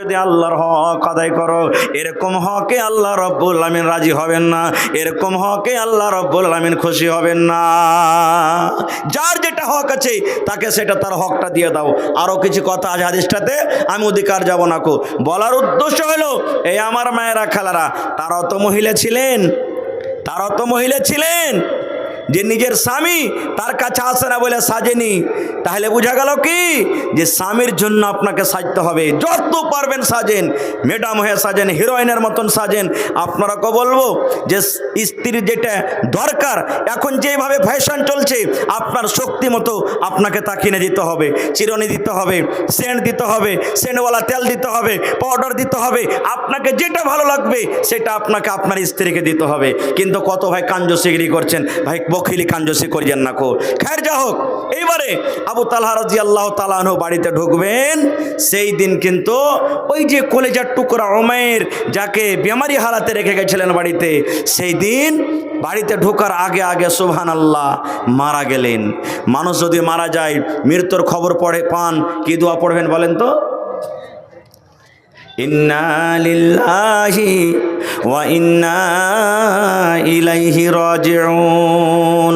যদি আল্লাহর হক আদায় করো, এরকম হকে আল্লাহ রব্বুল আমিন রাজি হবেন না, এরকম হকে আল্লাহ রব্বুল আমিন খুশি হবেন না। যার যেটা হক আছে তাকে সেটা তার হকটা দিয়ে দাও। আরও কিছু কথা আছে হাদিসটাতে, আমি অধিকার যাব না কো। বলার উদ্দেশ্য হলো, এই আমার মায়েরা খালারা, তারাও তো মহিলা ছিলেন যে নিজের স্বামী তার কাছে আসে না বলে সাজেনি। তাহলে বোঝা গেল কি, যে স্বামীর জন্য আপনাকে সাজতে হবে। যত পারবেন সাজেন, ম্যাডাম হয়ে সাজেন, হিরোইনের মতন সাজেন। আপনারাকে বলবো যে স্ত্রীর যেটা দরকার, এখন যেভাবে ফ্যাশন চলছে, আপনার শক্তি মতো আপনাকে তা কিনে দিতে হবে। চিরুনি দিতে হবে, সেন্ট দিতে হবে, সেন্টওয়ালা তেল দিতে হবে, পাউডার দিতে হবে। আপনাকে যেটা ভালো লাগবে সেটা আপনাকে আপনার স্ত্রীকে দিতে হবে। কিন্তু কত ভাই কাঞ্জুসিগিরি করছেন, ভাই বখিলি কাঞ্জুসি করিয়েন না কো। খৈর যা হোক, এইবারে আবু তালহা রাদিয়াল্লাহু তাআলা আনহু বাড়িতে ঢুকবেন। সেই দিন কিন্তু ওই যে কলেজার টুকরা উমাইর, যাকে বেমারি হালাতে রেখে গেছিলেন বাড়িতে, সেই দিন বাড়িতে ঢোকার আগে আগে সুবহানাল্লাহ মারা গেলেন। মানুষ যদি মারা যায়, মৃত্যুর খবর পান, কি দোয়া পড়বেন বলেন তো? ইন্না লিল্লাহি ওয়া ইন্না ইলাইহি রাজিউন।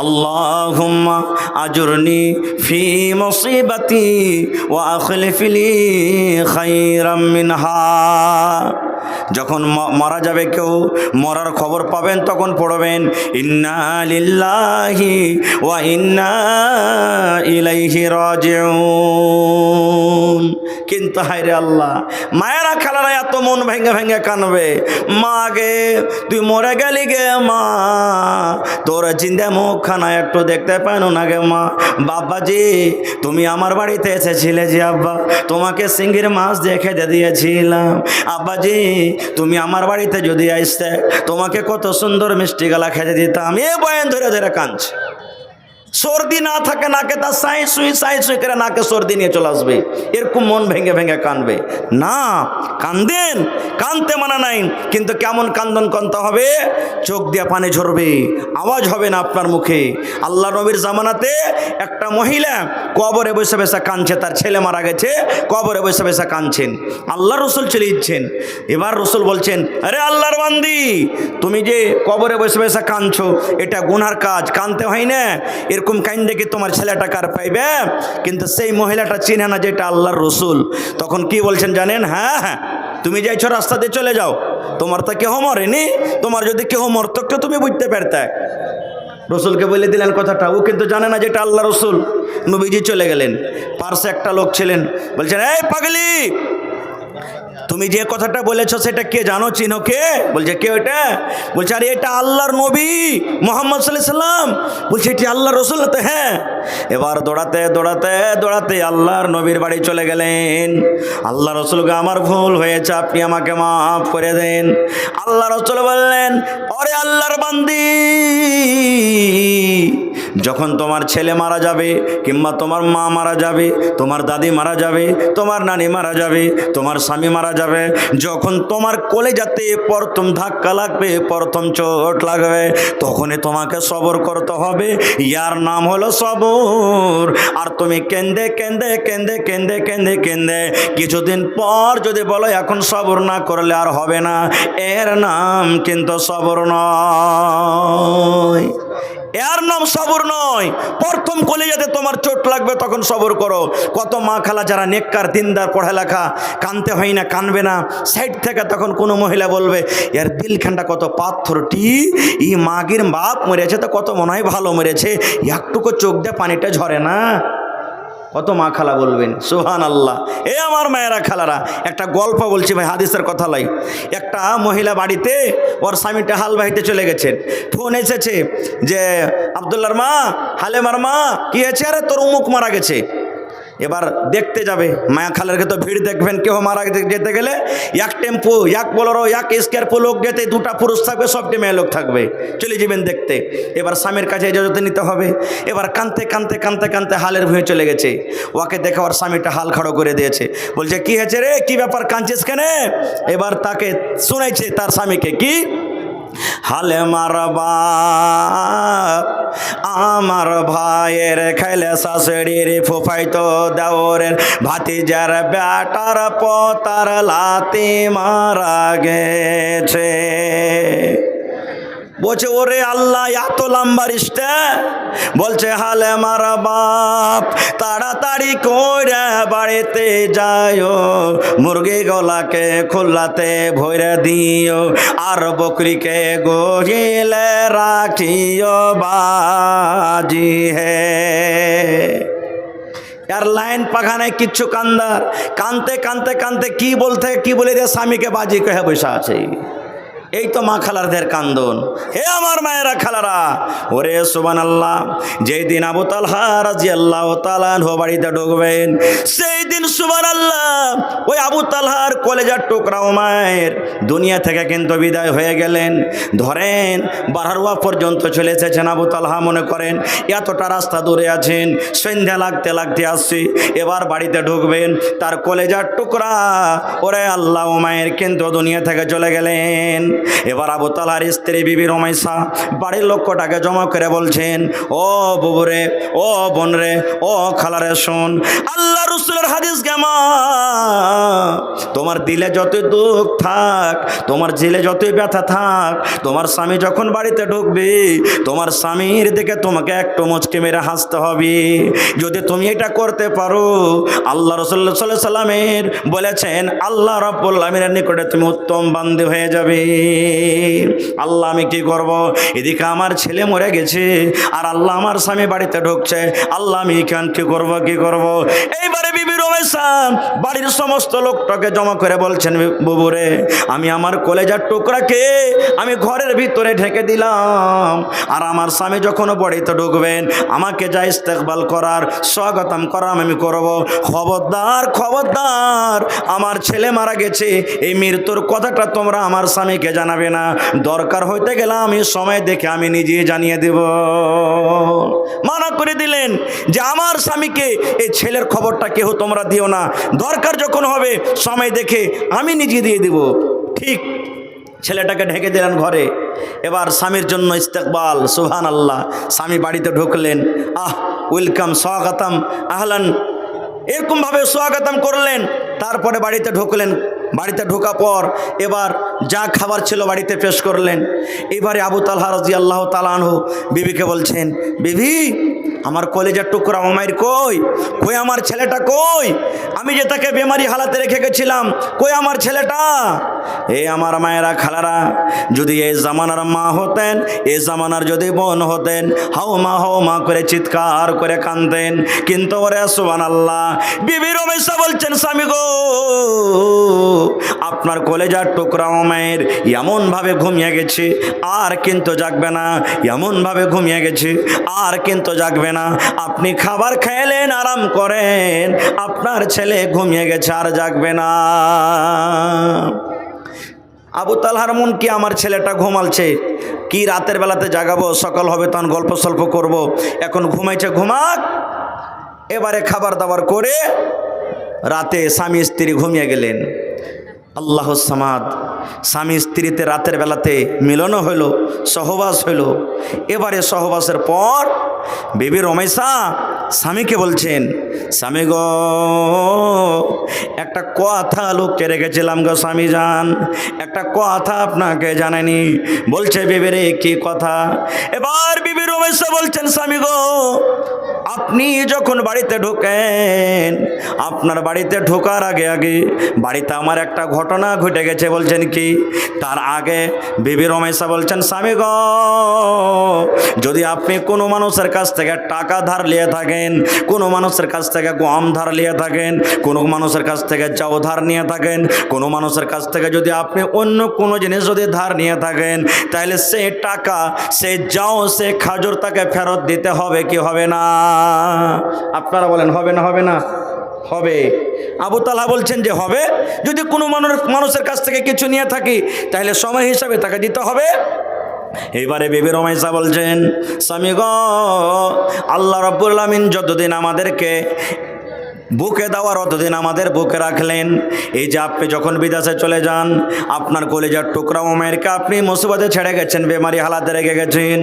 আল্লাহুম্মা আজুরনি ফি মুসিবাতি ওয়া আখলিফ লি খায়রাম মিনহা। যখন মারা যাবে কেউ, মরার খবর পাবেন, তখন পড়বেন ইন্না লিল্লাহি ওয়া ইন্না ইলাইহি রাজিউন। কিন্তু হায়রে আল্লাহ, মায়েরা খালারা এত মন ভেঙে ভেঙে কানবে। মা গে, তুই মরে গেলি গে মা, তোর জিন্দে মুখখানা একটু দেখতে পানো না গে মা। বাবাজি, তুমি আমার বাড়িতে এসেছিলে যে আব্বা, তোমাকে সিঙ্গির মাছ দিয়ে খেতে দিয়েছিলাম। আব্বাজি, তুমি আমার বাড়িতে যদি আসতে, তোমাকে কত সুন্দর মিষ্টি গলা খেতে দিতাম। এ বয়ান ধরে ধরে কাঁদছে। সর্দি না থাকে নাকে, তার সাই সুই করে নাকে সর্দি নিয়ে চলে আসবে। এরকম মন ভেঙে ভেঙে কানবে না। কান্দেন, কানতে মানা নাই, কিন্তু কেমন কান্দন কানতে হবে? চোখ দিয়ে পানি ঝরবে, আওয়াজ হবে না আপনার মুখে। আল্লাহ নবীর জামানাতে একটা মহিলা কবরে বসে বসে কাঁদছে, তার ছেলে মারা গেছে, কবরে বসে বসে কাঁদছেন। আল্লাহ রসুল চলে যাচ্ছেন। এবার রসুল বলছেন, আরে আল্লাহর বান্দি, তুমি যে কবরে বসে বসে কাঁদছো, এটা গুনার কাজ, কাঁদতে হয় না। এরকম কাইন্দে কি তোমার ছেলেটা কার পাইবে? কিন্তু সেই মহিলাটা চিনে না যেটা আল্লাহর রসুল। তখন কি বলছেন জানেন? হ্যাঁ, তুমি যাইছো রাস্তা দিয়ে চলে যাও, তোমার তো কেহ মরেনি, তোমার যদি কেহ মরতো তুমি বুঝতে পারতে। রসুলকে বলে দিলেন কথাটা। ও কিন্তু জানে না যেটা আল্লাহ রসুল। নবীজি চলে গেলেন। পার্শ্বে একটা লোক ছিলেন, বলছেন, এই পাগলি, তুমি যে কথাটা বলেছো সেটা কে জানো, চিনো কে? বলছে, কে ওটা? বলছে, আরে এটা আল্লাহর নবী মুহাম্মদ সাল্লাল্লাহু আলাইহি সাল্লাম। বলছে, এটি আল্লাহর রসুল? তো হ্যাঁ। এবার দৌড়াতে দৌড়াতে দৌড়াতে আল্লাহর নবীর বাড়ি চলে গেলেন। আল্লাহ রসুলকে, আমার ভুল হয়েছে, আপনি আমাকে মাফ করে দেন। আল্লাহ রসুল বললেন, ওরে আল্লাহর বান্দি, যখন তোমার ছেলে মারা যাবে, কিংবা তোমার মা মারা যাবে, তোমার দাদি মারা যাবে, তোমার নানি মারা যাবে, তোমার স্বামী মারা যাবে, যখন তোমার কলেজাতে প্রথম ধাক্কা লাগবে, প্রথম চোট লাগবে, তখনই তোমাকে সবর করতে হবে। ইয়ার নাম হলো সবর। আর তুমি কেন্দে কেন্দে কেন্দে কেন্দে কেন্দে কেন্দে কিছুদিন পর যদি বলো এখন সবর না করলে আর হবে না, এর নাম কিন্তু সবর নয়। এর নাম সবর নয়। প্রথম কলেজাতে তোমার চোট লাগবে, তখন সবর করো। কত মা খালা যারা নেককার দিনদার, পড়ালেখা, কানতে হয় না, কানবে না, সাইড থেকে তখন কোনো মহিলা বলবে, এর দিলখানটা কত পাথরটি, ই মাগির বাপ মরেছে তো কত মনে হয় ভালো মরেছে, একটুকু চোখ দিয়ে পানিটা ঝরে না। কত মা খালা বলবেন সুবহানাল্লাহ। এ আমার মায়েরা খালারা, একটা গল্প বলছি ভাই, হাদিসের কথা লাই। একটা মহিলা বাড়িতে ওর স্বামীটা হাল বাহিতে চলে গেছেন। ফোন এসেছে যে, আব্দুল্লাহর মা, হালেমার মা, কি হয়েছে? আরে তোর উমুক মারা গেছে। এবার দেখতে যাবে, মায়া খালারকে তো ভিড় দেখবেন, কেউ মারা যেতে গেলে এক টেম্পো, এক বোলেরো, এক স্কর্পিও লোক যেতে, দুটা পুরুষ থাকবে, সবটি মেয়ে লোক থাকবে, চলে যাবেন দেখতে। এবার স্বামীর কাছে ইজাজত নিতে হবে। এবার কানতে কানতে কানতে কানতে হালের ভুঁয়ে চলে গেছে। ওকে দেখে ওর স্বামীটা হাল খাড়ো করে দিয়েছে। বলছে, কি হয়েছে রে, কি ব্যাপার, কাঁদছিস কেন? এবার তাকে শুনাইছে তার স্বামীকে, কি হালে মার বাপ আমার ভাইয়ের খাইলে শাশুড়ির ফুফাইতো দেওরের ভাতিজার বেটার পতার লাতি মারা গেছে। বলছে ওরে আল্লাহ এত লম্বা রিস্তা, বলছে হালে মার বাপ তাড়াতাড়ি করে বাড়িতে যাইও, মুরগি গলাকে খোলাতে ভরে দিও, আর বকরিকে গহিলে রাখিও বাজি হে। यार लाइन पखाने किच्छु कांदार कानते कानते कानते की बोले दे स्वामी के बाजी कहे बैसा আছে। এই তো মা খালারদের কান্দন। হে আমার মায়েরা খালারা, ওরে সুবহানাল্লাহ, যেই দিন আবু তালহা রাদিয়াল্লাহু তাআলা আনহু বাড়িতে ঢুকবেন সেই দিন সুবহানাল্লাহ ওই আবু তালহার কলেজার টুকরা উমাইর দুনিয়া থেকে কিন্তু বিদায় হয়ে গেলেন। ধরেন বারহারওয়া পর্যন্ত চলে এসেছেন আবু তালহা, মনে করেন এতটা রাস্তা দূরে আছেন, সন্ধ্যা লাগতে লাগতে আসছি, এবার বাড়িতে ঢুকবেন, তার কলেজার টুকরা ওরে আল্লাহ উমাইর কিন্তু দুনিয়া থেকে চলে গেলেন। এবার আবু তালহার স্ত্রী বিবি রুমাইসা বাড়ির লোকটাকে জমা করে বলছেন, ও বুবুরে, ও বোন রে, ও খালারে, শোন আল্লাহ রাসূলের হাদিস গামা, তোমার দিলে যতই দুঃখ থাক, তোমার দিলে যতই ব্যথা থাক, তোমার স্বামী যখন বাড়িতে ঢুকবে তোমার স্বামীর দিকে তোমাকে একটু মুচকি মেরে হাসতে হবে। যদি তুমি এটা করতে পারো আল্লাহ রাসূল সাল্লাল্লাহু আলাইহি সাল্লামের বলেছেন আল্লাহ রাব্বুল আলামিনের নিকটে তুমি উত্তম বান্দী হয়ে যাবে। আল্লাহ আমি কি করব, এদিকে আমার ছেলে মরে গেছে আর আল্লাহ আমার স্বামী বাড়িতে ঢুকছে, আল্লাহ আমি কেন কি করব। এইবারে বিবি রুমাইসা বাড়ির সমস্ত লোকটাকে জমা করে বলছেন, বুবুরে, আমি আমার কলেজার টুকরাকে আমি ঘরের ভিতরে ঢেকে দিলাম, আর আমার স্বামী যখন বাড়িতে ঢুকবেন আমাকে যা ইস্তেকবাল করার স্বাগতম করার আমি করব। খবরদার খবরদার, আমার ছেলে মারা গেছে এই মৃত্যুর কথাটা তোমরা আমার স্বামীকে জানাবে না, দরকার হইতে গেলে আমি সময় দেখে আমি নিজে জানিয়ে দেব। মানা করে দিলেন যে আমার স্বামীকে এই ছেলের খবরটা কেউ তোমরা দিও না, দরকার যখন হবে সময় দেখে আমি নিজে দিয়ে দেব। ঠিক ছেলেটাকে ঢেকে দিলেন ঘরে। এবার স্বামীর জন্য ইস্তেকবাল, সুবহানাল্লাহ, স্বামী বাড়িতে ঢুকলেন, ওয়েলকাম, স্বাগতম, আহলান, এরকমভাবে স্বাগতম করলেন। তারপরে বাড়িতে ঢুকলেন, বাড়িতে ঢোকা পর এবার যা খাবার ছিল বাড়িতে পেশ করলেন। এবারে আবু তালহা রাদিয়াল্লাহু তাআলা আনহু বিবিকে বলছেন, বিবি আমার কলেজার টুকরা উমাইর কই, কই আমার ছেলেটা কই, আমি যে তাকে বেমারি হালাতে রেখে গেছিলাম, কই আমার ছেলেটা। এই আমার মায়েরা খালারা, যদি এই জামানার মা হতেন, এই জামানার যদি বোন হতেন, হাও মা করে চিৎকার করে কাঁদতেন। কিন্তু ওরে সুবহানাল্লাহ, বিবি রুমাইসা বলছেন, স্বামী গো, আপনার কলেজার টুকরা উমাইর এমনভাবে ঘুমিয়ে গেছে আর কিন্তু জাগবে না, এমনভাবে ঘুমিয়ে গেছে আর কিন্তু জাগবে না। আপনি খাবার খাইলেন, আরাম করেন, আপনার ছেলে ঘুমিয়ে গেছে আর জাগবে না। আবু তালহার মন কি, আমার ছেলেটা ঘুমালছে, কি রাতের বেলাতে জাগাবো, সকাল হবে তখন গল্প সল্প করব, এখন ঘুমাইছে ঘুমাক। এবারে খাবার দাবার করে রাতে স্বামী স্ত্রী ঘুমিয়ে গেলেন। আল্লাহ সামাদ, স্বামী স্ত্রীতে রাতের বেলাতে মিলনও হইল, সহবাস হইল। এবারে সহবাসের পর বিবি রুমাইসা স্বামীকে বলছেন, স্বামী গো, একটা কথা লুকিয়ে রেখেছিলাম গো স্বামী জান, একটা কথা আপনাকে জানাইনি। বলছে, বিবি রে, কি কথা? এবার বিবি রুমাইসা বলছেন, স্বামী গো, আপনি যখন বাড়িতে ঢোকেন, আপনার বাড়িতে ঢোকার আগে আগে বাড়িতে আমার একটা ঘটনা ঘটে গেছে। বলছেন কি? তার আগে বিবি রুমাইসা বলছেন, স্বামী গো, যদি আপনি কোনো মানুষের কাছ থেকে টাকা ধার নিয়ে থাকেন, কোনো মানুষের কাছ থেকে গম ধার নিয়ে থাকেন, কোনো মানুষের কাছ থেকে চাউ ধার নিয়ে থাকেন, কোনো মানুষের কাছ থেকে যদি আপনি অন্য কোনো জিনিস যদি ধার নিয়ে থাকেন, তাহলে সে টাকা, সে যাও, সে খাজুর তাকে ফেরত দিতে হবে কি হবে না? আপনারা বলেন, হবে না? হবে না? হবে। আবু তালহা বলছেন যে হবে। যদি কোনো মানুষের কাছ থেকে কিছু নিয়ে থাকি তাহলে সময় হিসাবে তাকে দিতে হবে। এইবারে বিবি রুমাইসা বলছেন, স্বামী গো, আল্লাহ রাব্বুল আলামিন যতদিন আমাদেরকে বুকে দেওয়ার অতদিন আমাদের বুকে রাখলেন। এই যে আপনি যখন বিদেশে চলে যান, আপনার কলেজার টুকরা উমেরকে আপনি মুসিবতে ছেড়ে গেছেন, বেমারি হালাতে রেখে গেছেন।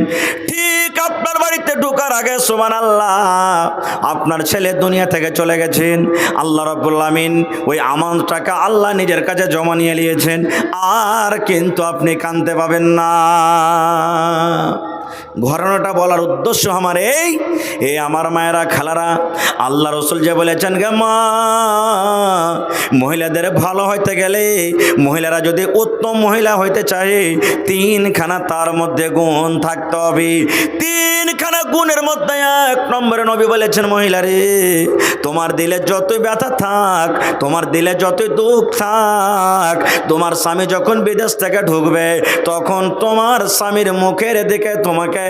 ঠিক আপনার বাড়িতে ঢোকার আগে সুবহানাল্লাহ আপনার ছেলে দুনিয়া থেকে চলে গেছেন। আল্লাহ রাব্বুল আমিন ওই আমানতটাকে আল্লাহ নিজের কাছে জমা নিয়ে নিয়েছেন, আর কিন্তু আপনি কানতে পাবেন না। ঘটনাটা বলার উদ্দেশ্য আমার এই আমার মায়েরা খালারা, আল্লাহ রসুল যে বলেছেন গে মা, মহিলাদের ভালো হইতে গেলে, মহিলারা যদি উত্তম মহিলা হইতে চায়, তিনখানা তার মধ্যে গুণ থাকতে হবে। তিনখানা গুণের মধ্যে এক নম্বরে নবী বলেছেন, মহিলারে তোমার দিলে যতই ব্যথা থাক, তোমার দিলে যতই দুঃখ থাক, তোমার স্বামী যখন বিদেশ থেকে ঢুকবে তখন তোমার স্বামীর মুখের দিকে তোমাকে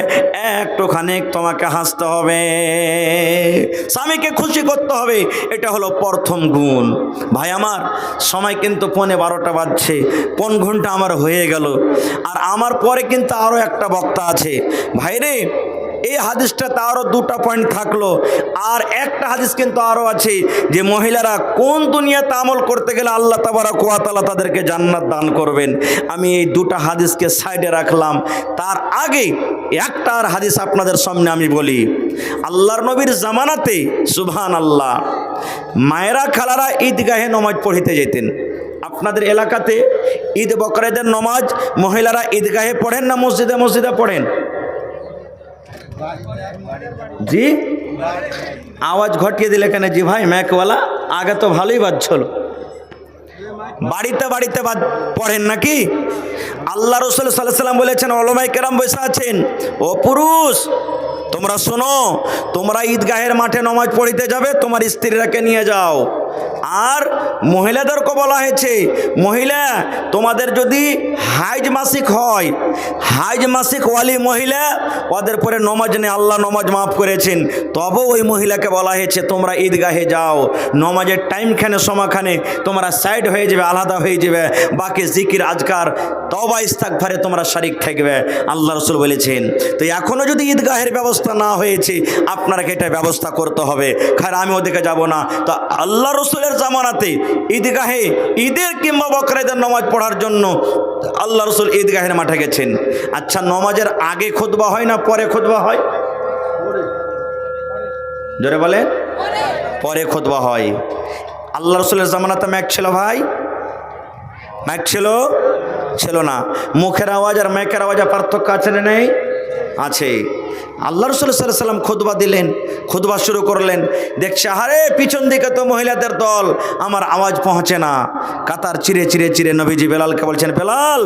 একটুখানি তোমাকে হাসতে হবে, স্বামীকে খুশি করতে হবে। এটা হলো প্রথম গুণ। ভাই আমার, সময় কিন্তু 11:15 বাজছে, 5 ঘন্টা আমার হয়ে গেল, আর আমার পরে কিন্তু আরও একটা বক্তা আছে। ভাইরে, এই হাদিসটাতে আরও 2টা পয়েন্ট থাকলো, আর একটা হাদিস কিন্তু আরও আছে যে মহিলারা কোন দুনিয়াতে আমল করতে গেলে আল্লাহ তাবারক ওয়া তাআলা তাদেরকে জান্নাত দান করবেন। আমি এই 2টা হাদিসকে সাইডে রাখলাম। তার আগে একটা আর হাদিস আপনাদের সামনে আমি বলি। আল্লাহর নবীর জামানাতে সুবহানাল্লাহ মায়েরা খালারা ঈদগাহে নামাজ পড়িতে যেতেন। আপনাদের এলাকাতে ঈদ বকরাদের নামাজ মহিলারা ঈদগাহে পড়েন না মসজিদে মসজিদে পড়েন? জি, আওয়াজ ঘটিয়ে দিলে কেন জি ভাই? ম্যাকওয়ালা আগে তো ভালোই বাজছিল। বাড়িতে বাড়িতে পড়েন নাকি? আল্লাহ রাসূল সাল্লাল্লাহু আলাইহি ওয়াসাল্লাম বলেছেন, ওলামায়ে কেরাম বসে আছেন, ও পুরুষ তোমরা শোনো, তোমরা ঈদগাহের মাঠে নামাজ পড়িতে যাবে, তোমার স্ত্রীরাকে নিয়ে যাও। আর মহিলাদেরকে বলা হয়েছে, মহিলা তোমাদের যদি হাইজ মাসিক হয়, হাইজ মাসিক ওয়ালি মহিলা, ওদের পরে নমাজ নেই, আল্লাহ নমাজ মাফ করেছেন, তবে ওই মহিলাকে বলা হয়েছে তোমরা ঈদগাহে যাও। নমাজের টাইমখানে সময়খানে তোমরা সাইড হয়ে যাবে, আলাদা হয়ে যাবে, বাকি জিকির আজকার তওবা ইস্তিগফারে তোমরা শরীক থাকবে, আল্লাহ রাসূল বলেছেন। তো এখনও যদি ঈদগাহের ব্যবস্থা না হয়েছে, আপনাকে এটা ব্যবস্থা করতে হবে। খার আমি ওদিকে যাব না। তো আল্লাহ রসুলের জামানাতে ঈদগাহে ঈদের কিংবা বকরাদের নামাজ পড়ার জন্য আল্লাহ রসুল ঈদগাহের মাঠে গেছেন। আচ্ছা, নামাজের আগে খুতবা হয় না পরে খুতবা হয়? জোরে বলে, পরে খুতবা হয়। আল্লাহ রসুলের জামানাতে মাইক ছিল ভাই? মাইক ছিল না। মুখের আওয়াজ আর মাইকের আওয়াজে পার্থক্য আছে না নেই? আছে। আল্লাহ রাসূল সাল্লাল্লাহু আলাইহি ওয়াসাল্লাম খুতবা দিলেন, খুতবা শুরু করলেন, দেখছে আরে পিছন দিকে তো মহিলাদের দল, আমার আওয়াজ পৌঁছে না। কাতার চিরে চিরে চিরে নবীজি বেলালকে বলছেন, বেলাল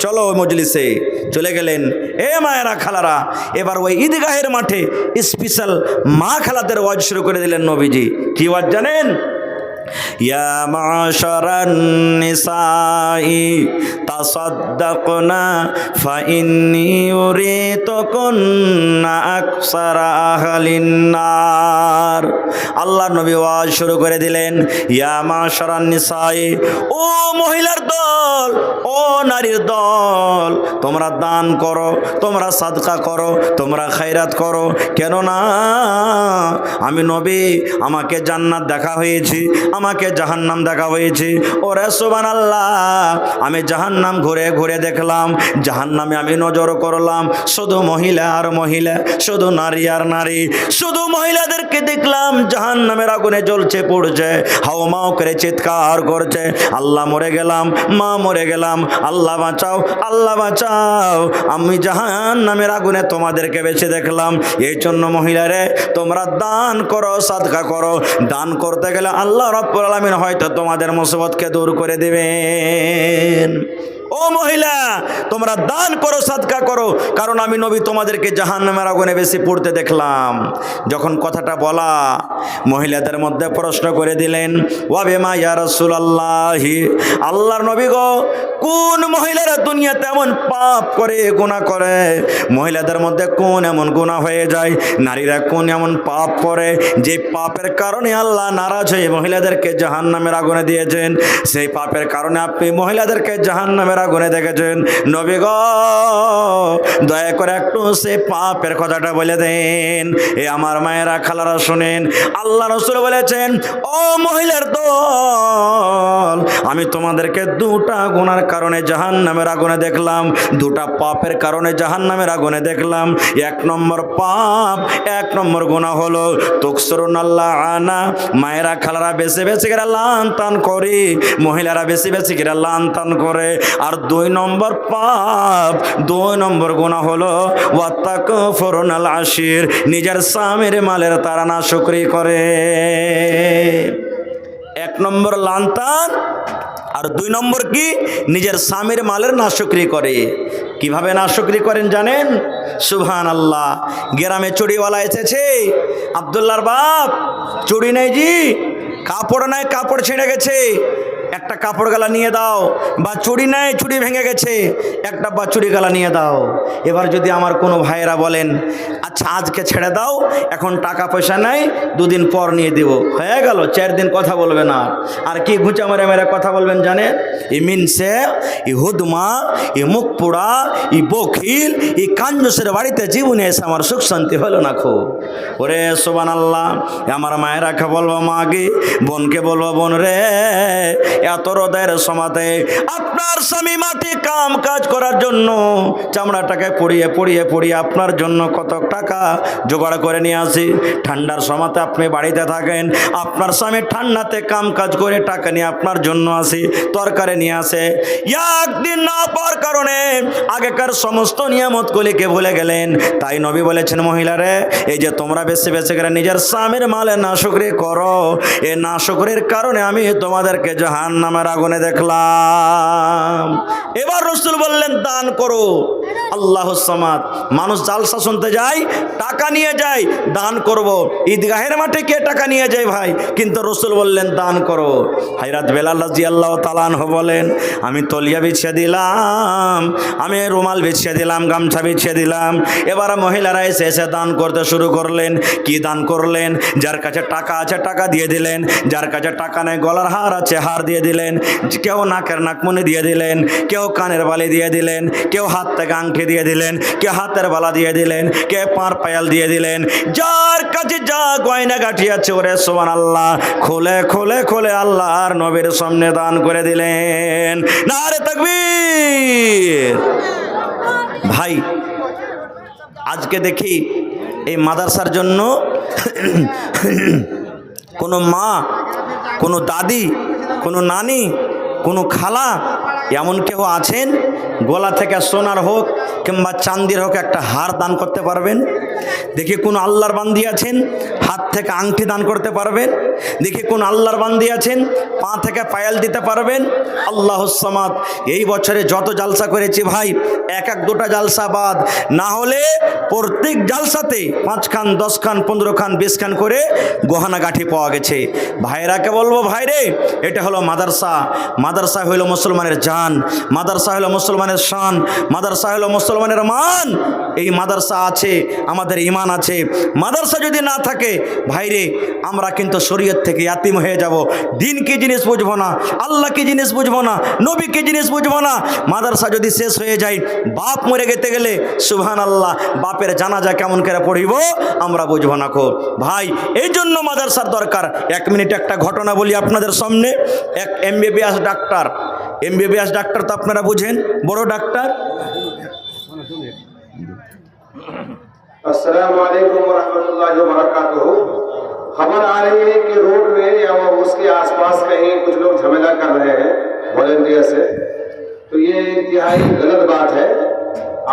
চলো ওই মজলিসে। চলে গেলেন। এ মায়েরা খালারা, এবার ওই ঈদগাহের মাঠে স্পেশাল মা খালাদের ওয়াজ শুরু করে দিলেন নবীজি। কি ওয়াজ জানেন? ইয়া মাশারান নিসাই তাসাদ্দাকনা ফাইন্নী উরিতুকুন্না আকসারা আহলিন নার। আল্লাহ নবী ওয়াজ শুরু করে দিলেন, ইয়া মাশারান নিসাই, ও মহিলার দল, ও নারীর দল, তোমরা দান করো, তোমরা সাদকা করো, তোমরা খায়রাত করো। কেননা আমি নবী, আমাকে জান্নাত দেখা হয়েছে, আমাকে জাহান্নাম দেখা হয়েছে। ওরে সুবহানাল্লাহ, আমি জাহান্নাম ঘুরে ঘুরে দেখলাম, জাহান্নামে আমি নজর করলাম, শুধু মহিলা আর মহিলা, শুধু নারী আর নারী, শুধু মহিলাদেরকে দেখলাম জাহান্নামের আগুনে জ্বলছে পড়ছে, হাওমাও করে চিৎকার করছে, আল্লাহ মরে গেলাম, মা মরে গেলাম, আল্লাহ বাঁচাও, আল্লাহ বাঁচাও। আমি জাহান্নামের আগুনে তোমাদেরকে বেছে দেখলাম। এই জন্য মহিলারে তোমরা দান করো, সাদকা করো। দান করতে গেলে আল্লাহ রাব্বুল আলামিন হয়তো তোমাদের মুসিবতকে দূর করে দেবেন। ও মহিলা, তোমরা দান করো, সাদকা করো, কারণ আমি নবী তোমাদেরকে জাহান্নামের আগুনে বেশি পড়তে দেখলাম। যখন কথাটা বলা, মহিলাদের মধ্যে প্রশ্ন করে দিলেন, ওয়া বিমা ইয়া রাসূলুল্লাহি, আল্লাহর নবী গো, কোন মহিলারা দুনিয়াতে এমন পাপ করে, গুনাহ করে? মহিলাদের মধ্যে কোন এমন গুনাহ হয়ে যায়, নারীরা কোন এমন পাপ করে যে পাপের কারণে আল্লাহ নারাজ হয়ে মহিলাদেরকে জাহান্নামের আগুনে দিয়েছেন? সেই পাপের কারণে আপনি মহিলাদেরকে জাহান্নামের আগুনে দেখেছেন। নবী গো দয়া করে একটু সে পাপের কথাটা বলে দেন। এ আমার মায়েরা খালারা শুনেন, আল্লাহ রাসূল বলেছেন, ও মহিলার দল, আমি তোমাদেরকে দুটা গুনার কারণে জাহান্নামের আগুনে দেখলাম, দুটা পাপের কারণে জাহান্নামের আগুনে দেখলাম। এক নম্বর পাপ, এক নম্বর গুনাহ হলো তুকসরুন আল্লাহ আনা, মায়েরা খালারা বেশি বেশি করে লান তান করে, মহিলারা বেশি বেশি করে লান তান করে। আর দুই নম্বর পাপ, দুই নম্বর গুনাহ হলো ওয়াত্তাকফুরুন আল আশির, নিজের স্বামীর মালের তারা নাশুকরি করে। এক নম্বর লান্তান, আর দুই নম্বর কি, নিজের স্বামীর মালের নাশুকরি করে। কিভাবে নাশুকরি করেন জানেন? সুবহানাল্লাহ। গ্রামে চুড়িওয়ালা এসেছে, আব্দুল্লাহর বাপ চুড়ি নেই জি, কাপড় নাই, কাপড় ছিঁড়ে গেছে, একটা কাপড় গালা নিয়ে দাও। বা চুড়ি নাই, চুড়ি ভেঙে গেছে, একটা বা চুড়ি গালা নিয়ে দাও। এবার যদি আমার কোনো ভাইয়েরা বলেন, আচ্ছা আজকে ছেড়ে দাও, এখন টাকা পয়সা নাই, দুদিন পর নিয়ে দেব, হয়ে গেল, 4 দিন কথা বলবে না। আর কি ঘুঁচা মেরে মেরে কথা বলবেন জানেন? ই মিনসে, ই হুদমা, ই মুখ পোড়া, ই বখিল, ই কাঞ্জসের বাড়িতে জীবনে এসে আমার সুখ শান্তি হলো না খুব। ওরে সুবহানাল্লাহ। আমার মায়েরাকে বলবো মাগে, বোনকে বলবো বোন রে, এত রোদের সমাতে আপনার স্বামী মাঠে কাম কাজ করার জন্য চামড়াটাকে পুড়িয়ে পুড়িয়ে পুড়িয়ে আপনার জন্য কত টাকা জোগাড় করে নিয়ে আসি। ঠান্ডার সমাতে আপনি বাড়িতে থাকেন, আপনার স্বামী ঠান্ডাতে কাম কাজ করে টাকা নিয়ে আপনার জন্য আসি, তরকারি নিয়ে আসে। একদিন না পাওয়ার কারণে আগেকার সমস্ত নিয়ামতগুলিকে ভুলে গেলেন। তাই নবী বলেছেন, মহিলারে, এই যে তোমরা বেশি বেশি করে নিজের স্বামীর মালে নাশুকরি করো, এই নাশুকরির কারণে আমি তোমাদেরকে জাহান্নামের আগুনে দেখলাম। এবার রাসূল বললেন, দান করো। আল্লাহুস সামাদ। মানুষ জালসা শুনতে যায়, টাকা নিয়ে যায়, দান করব। ঈদগাহের মাঠে কে টাকা নিয়ে যায় ভাই? কিন্তু রাসূল বললেন দান করো। হযরত বেলাল রাদিয়াল্লাহু তাআলা আনহু বলেন, আমি তলিয়া বিছিয়ে দিলাম, আমি রুমাল বিছিয়ে দিলাম, গামছা বিছিয়ে দিলাম। এবার মহিলারা এসে এসে দান করতে শুরু করলেন। কি দান করলেন? যার কাছে টাকা আছে টাকা দিয়ে দিলেন, যার কাছে টাকা নেই গলার হার আছে হার দিয়ে দিলেন, কেউ নাকের নাকমণি দিয়ে দিলেন, কেউ কানের বালি দিয়ে দিলেন, কেউ হাত থেকে আংটি দিয়ে দিলেন, কেউ হাতের বালা দিয়ে দিলেন, কেউ পাঁর পায়াল দিয়ে দিলেন। যার কাছে যা গয়না গাঠি আছে, ওরে সুবহানাল্লাহ, খুলে খুলে খুলে আল্লাহর নবীর সামনে দান করে দিলেন। নারে তাকবীর। ভাই আজকে দেখি এই মাদ্রাসার জন্য কোনো মা, কোনো দাদি, কোনো নানি, কোনো খালা এমন কেউ আছেন গলা থেকে সোনার হোক কিংবা চান্দির হোক একটা হার দান করতে পারবেন? দেখি কোন আল্লাহর বান্দি আছেন হাত থেকে আংটি দান করতে পারবেন? দেখি কোন আল্লাহর বান্দি আছেন পা থেকে পায়াল দিতে পারবেন? আল্লাহুস সামাদ। এই বছরে যত জালসা করেছি ভাই, এক এক দুটা জালসা বাদ না হলে প্রত্যেক জালসাতে 5 খান 10 খান 15 খান 20 খান করে গহনা গাঠি পাওয়া গেছে। ভাইরাকে বলবো, ভাইরে, এটা হলো মাদ্রাসা। মাদ্রাসা হলো মুসলমানের জান, মাদ্রাসা হলো মুসলমানের শান, মাদ্রাসা হলো মুসলমানের মান। এই মাদ্রাসা আছে, আমাদের ঈমান আছে। মাদ্রাসা যদি না থাকে ভাইরে, আমরা কিন্তু শরীয়ত থেকে ইয়াতিম হয়ে যাব। দিন কি জিনিস বুঝবো না, আল্লাহ কি জিনিস বুঝবো না, নবী কি জিনিস বুঝবো না। মাদ্রাসা যদি শেষ হয়ে যায়, বাপ মরে যেতে গেলে সুবহানাল্লাহ বাপের জানাজা কেমন করে পড়িব আমরা বুঝবো না কো ভাই। এই জন্য মাদ্রাসার দরকার। 1 মিনিট একটা ঘটনা বলি আপনাদের সামনে। এক এমবিবিএস ডাক্তার, এমবিবিএস ডাক্তার তো আপনারা বুঝেন, বড় ডাক্তার। अस्सलामु अलैकुम व रहमतुल्लाहि व बरकातुहू। खबर आ रही है कि रोड में या वो उसके आसपास कहीं कुछ लोग झमेला कर रहे हैं वॉलंटियर से, तो ये इंतहाई गलत बात है।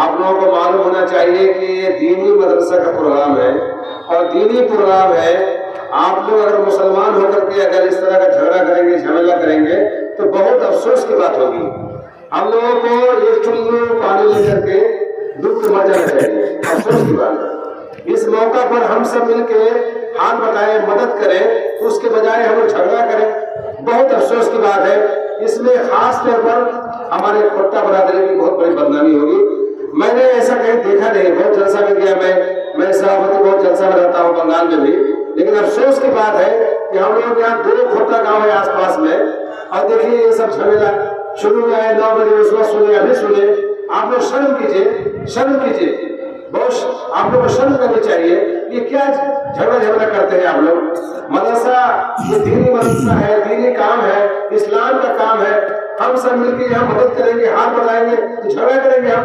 आप लोगों को मालूम होना चाहिए कि ये दीनी मदरसा का प्रोग्राम है और दीनी प्रोग्राम है। आप लोग अगर मुसलमान होकर के अगर इस तरह का झगड़ा करेंगे, झमेला करेंगे, तो बहुत अफसोस की बात होगी। हम लोगों को एक चुल्लू पानी लेकर के दुख मर जाना चाहिए, अफसोस की बात है। इस मौका पर हम सब मिलके हाथ बटाएं, मदद करें, उसके बजाय हम लोग झगड़ा करें, बहुत अफसोस की बात है। इसमें खास तौर पर हमारे खोटा बरादरी की बहुत बड़ी बदनामी होगी। मैंने ऐसा कहीं देखा नहीं, बहुत जलसा में गया मैं सभापति बहुत जलसा में रहता हूँ बंगाल में भी, लेकिन अफसोस की बात है कि हम लोग यहाँ 2 खोटा गाँव है आसपास में, और देखिए ये सब झमेला शुरू में आए 9 बजे उस वक्त सुने अभी सुने। आप लोग शर्म कीजिए, शर्म कीजिए, बहुत आप लोग को शर्म करनी चाहिए। ये क्या झगड़ा करते हैं आप लोग। मदरसा ये दीनी मदरसा है, दीनी काम है, इस्लाम का काम है। हम सब मिलकर यहाँ मदद करेंगे, हाथ बढ़ाएंगे तो झगड़ा करेंगे हम।